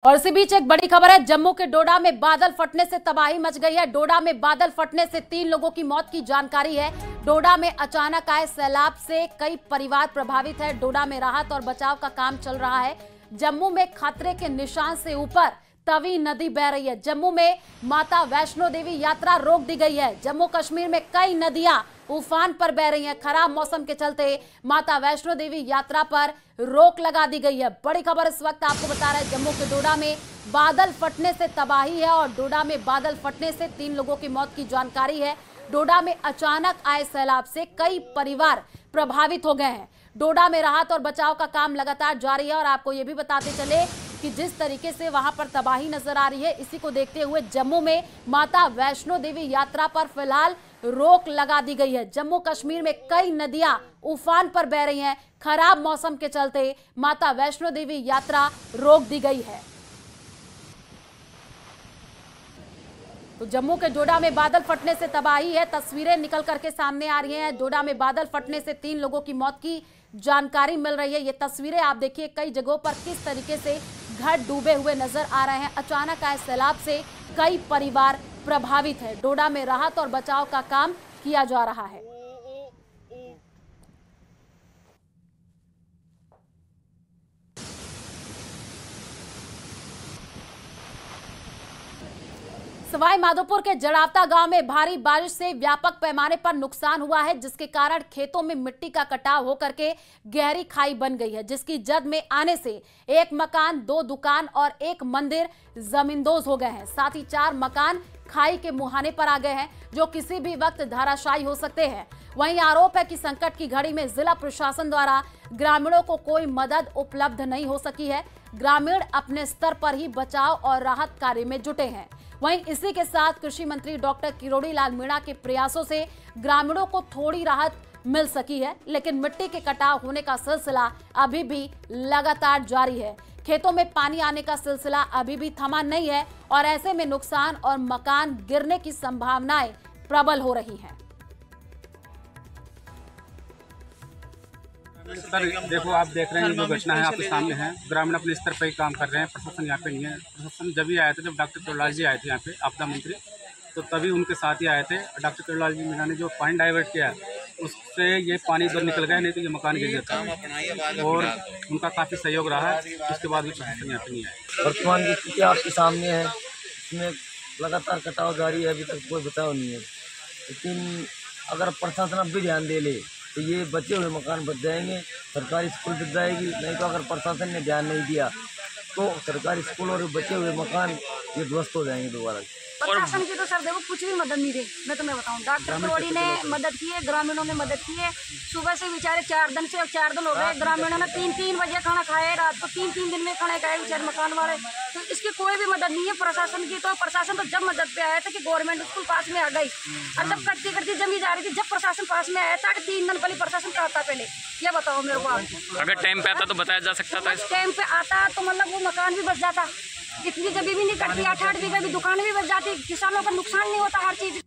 और इसी बीच एक बड़ी खबर है। जम्मू के डोडा में बादल फटने से तबाही मच गई है। डोडा में बादल फटने से 3 लोगों की मौत की जानकारी है। डोडा में अचानक आए सैलाब से कई परिवार प्रभावित है। डोडा में राहत और बचाव का काम चल रहा है। जम्मू में खतरे के निशान से ऊपर तवी नदी बह रही है। जम्मू में माता वैष्णो देवी यात्रा रोक दी गई है। जम्मू कश्मीर में कई नदियां उफान पर बह रही हैं। खराब मौसम के चलते माता वैष्णो देवी यात्रा पर रोक लगा दी गई है। बड़ी खबर इस वक्त आपको बता रहे हैं, जम्मू के डोडा में बादल फटने से तबाही है और डोडा में बादल फटने से 3 लोगों की मौत की जानकारी है। डोडा में अचानक आए सैलाब से कई परिवार प्रभावित हो गए हैं। डोडा में राहत और बचाव का काम लगातार जारी है और आपको ये भी बताते चले कि जिस तरीके से वहां पर तबाही नजर आ रही है, इसी को देखते हुए जम्मू में माता वैष्णो देवी यात्रा पर फिलहाल रोक लगा दी गई है। जम्मू कश्मीर में कई नदियां उफान पर बह रही हैं। खराब मौसम के चलते माता वैष्णो देवी यात्रा रोक दी गई है। तो जम्मू के डोडा में बादल फटने से तबाही है। तस्वीरें निकल करके सामने आ रही हैं। डोडा में बादल फटने से 3 लोगों की मौत की जानकारी मिल रही है। ये तस्वीरें आप देखिए, कई जगहों पर किस तरीके से घर डूबे हुए नजर आ रहे हैं। अचानक आए सैलाब से कई परिवार प्रभावित है। डोडा में राहत और बचाव का काम किया जा रहा है। सवाई माधोपुर के जड़ावता गांव में भारी बारिश से व्यापक पैमाने पर नुकसान हुआ है, जिसके कारण खेतों में मिट्टी का कटाव होकर के गहरी खाई बन गई है, जिसकी जद में आने से 1 मकान, 2 दुकान और 1 मंदिर जमींदोज हो गए हैं। साथ ही 4 मकान खाई के मुहाने पर आ गए हैं, जो किसी भी वक्त धराशायी हो सकते हैं। वहीं आरोप है कि संकट की घड़ी में जिला प्रशासन द्वारा ग्रामीणों को कोई मदद उपलब्ध नहीं हो सकी है। ग्रामीण अपने स्तर पर ही बचाव और राहत कार्य में जुटे हैं। वहीं इसी के साथ कृषि मंत्री डॉक्टर किरोड़ी लाल मीणा के प्रयासों से ग्रामीणों को थोड़ी राहत मिल सकी है, लेकिन मिट्टी के कटाव होने का सिलसिला अभी भी लगातार जारी है। खेतों में पानी आने का सिलसिला अभी भी थमा नहीं है और ऐसे में नुकसान और मकान गिरने की संभावनाएं प्रबल हो रही हैं। सर देखो, आप देख रहे हैं जो घटना है आपके सामने है। ग्रामीण अपने स्तर पर ही काम कर रहे हैं। प्रशासन यहाँ पे नहीं है। प्रशासन जब भी आए थे, जब डॉक्टर किरोड़ीलाल जी आए थे यहाँ पे, आपदा मंत्री, तो तभी उनके साथ ही आए थे। डॉक्टर किरोड़ीलाल जी मीणा ने जो पानी डाइवर्ट किया उससे ये पानी इधर निकल गया, नहीं तो ये मकान गिर जाता। और उनका काफ़ी सहयोग रहा है। उसके बाद भी प्रशासन यहाँ पे नहीं आया। वर्तमान की स्थिति आपके सामने है, इसमें लगातार कटाव जारी है। अभी तक कोई बचाव नहीं है, लेकिन अगर प्रशासन अब भी ध्यान दे ले तो ये बचे हुए मकान बच जाएंगे, सरकारी स्कूल बच जाएगी। नहीं तो अगर प्रशासन ने ध्यान नहीं दिया तो सरकारी स्कूल और बचे हुए मकान ये ध्वस्त हो जाएंगे दोबारा। प्रशासन की तो सर देखो कुछ भी मदद नहीं रही। मैं तुम्हें बताऊं, डॉक्टर किरोड़ी ने मदद की है, ग्रामीणों ने मदद की है। सुबह से बेचारे 4 दिन से 4 दिन हो गए, ग्रामीणों ने 3-3 बजे खाना खाए, रात को 3-3 दिन में खाना खाए बेचारे मकान वाले। तो इसकी कोई भी मदद नहीं है प्रशासन की। तो प्रशासन तो जब मदद पे आया था कि गवर्नमेंट स्कूल पास में आ गई और जब करती करती जमी जा रही थी, जब प्रशासन पास में आया था 3 दिन पहले प्रशासन का आता पहले, ये बताओ मेरे को आप। अगर टाइम पे आता तो बताया जा सकता था। टाइम पे आता तो मतलब वो मकान भी बच जाता। इतनी जमीन भी नहीं कटती, 8-8 बीघा भी दुकान भी बच जाती, किसानों का नुकसान नहीं होता, हर चीज।